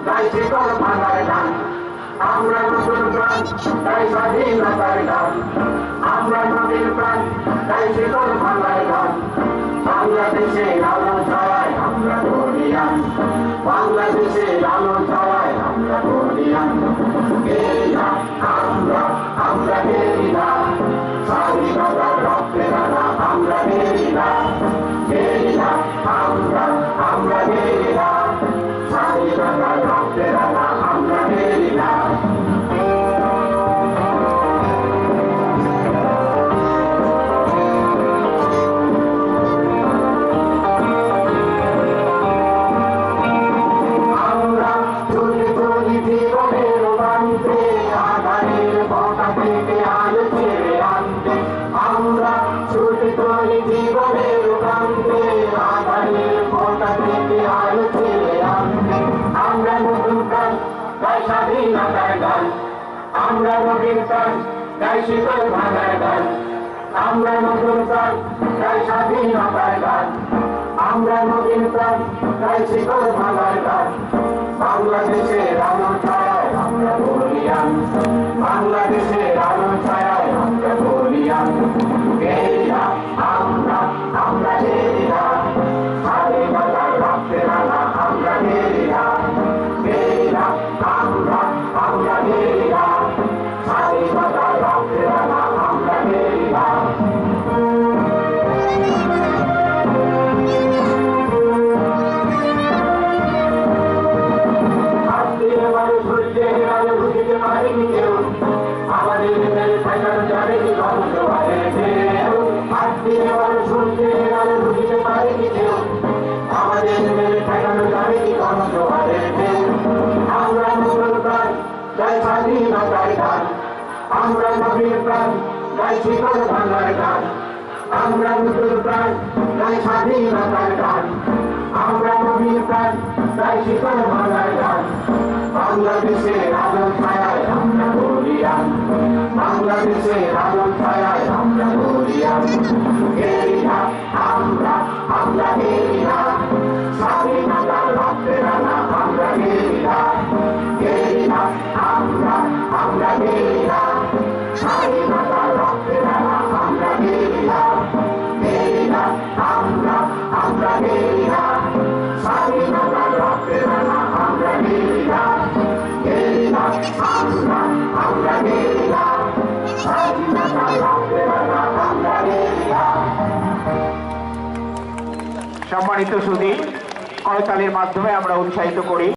গাইছি তোর ভাঙার গান আমরা নতুন প্রাণ তাই স্বাধীনতার গান আমরা নতুন প্রাণ গাইছি তোর ভাঙার গান বাংলাদেশের আলো ছায়ায় আমরা বলিয়ান বাংলাদেশের আলো ছায়ায় আমরা বলিয়ান গেরিলা আমরা আমরা গেরিলা স্বাধীনতার রক্তে রাঙা আমরা গেরিলা গেরিলা আমরা আমরা গেরিলা স্বাধীনতার রক্তে রাঙা আমরা গেরিলা জীবনের প্রান্তে আধারের পথা থেকে আলো ছেড়ে আনতে আমরা নতুন প্রাণ গাই স্বাধীনতার গান আমরা নবীন প্রাণ গাই শীতল ভাঙার গান আমরা নতুন প্রাণ গাই স্বাধীনতার গান আমরা নবীন প্রাণ গাই শীতল ভাঙার গান বাংলাদেশের আলো ছায়ায় আমরা বলিয়ান বাংলাদেশের আলো ছায়ায় আমরা বলিয়ান গেরিলা আমরা আমরা গেরিলা স্বাধীনতার রক্তে রাঙা আমরা গেরিলা গেরিলা আমরা আমরা গেরিলা স্বাধীনতার রক্তে রাঙা আমরা গেরিলা আমাদের মেরে থাকার জানেনি গন্ধবারে ঢেউ আত্মীয় শুনতে গেলে বুঝতে পারিনি কেউ আমাদের মেরে থাকার জানেনি গন্ধবারে ঢেউ আমরা নতুন প্রাণ গাই স্বাধীনতার গান আমরা নবীন প্রাণ গাই শীতল ভাঙার গান আমরা নতুন প্রাণ গাই স্বাধীনতার গান আমরা নবীন প্রাণ গাই শীতল ভাঙার গান বাংলাদেশের আলো ছায়ায় আমরা বলিয়ান বাংলাদেশের আলো ছায়ায় আমরা বলিয়ান গেরিলা আমরা আমরা গেরিলা স্বাধীনতার রক্তে রাঙা আমরা গেরিলা গেরিলা আমরা আমরা গেরিলা স্বাধীনতার রক্তে রাঙা আমরা গেরিলা গেরিলা আমরা আমরা গেরিলা স্বাধীনতার রক্তে রাঙা আমরা গেরিলা গেরিলা আমরা আমরা গেরিলা স্বাধীনতার রক্তে রাঙা আমরা গেরিলা। সম্মানিত সুধী করতালির মাধ্যমে আমরা উৎসাহিত করি।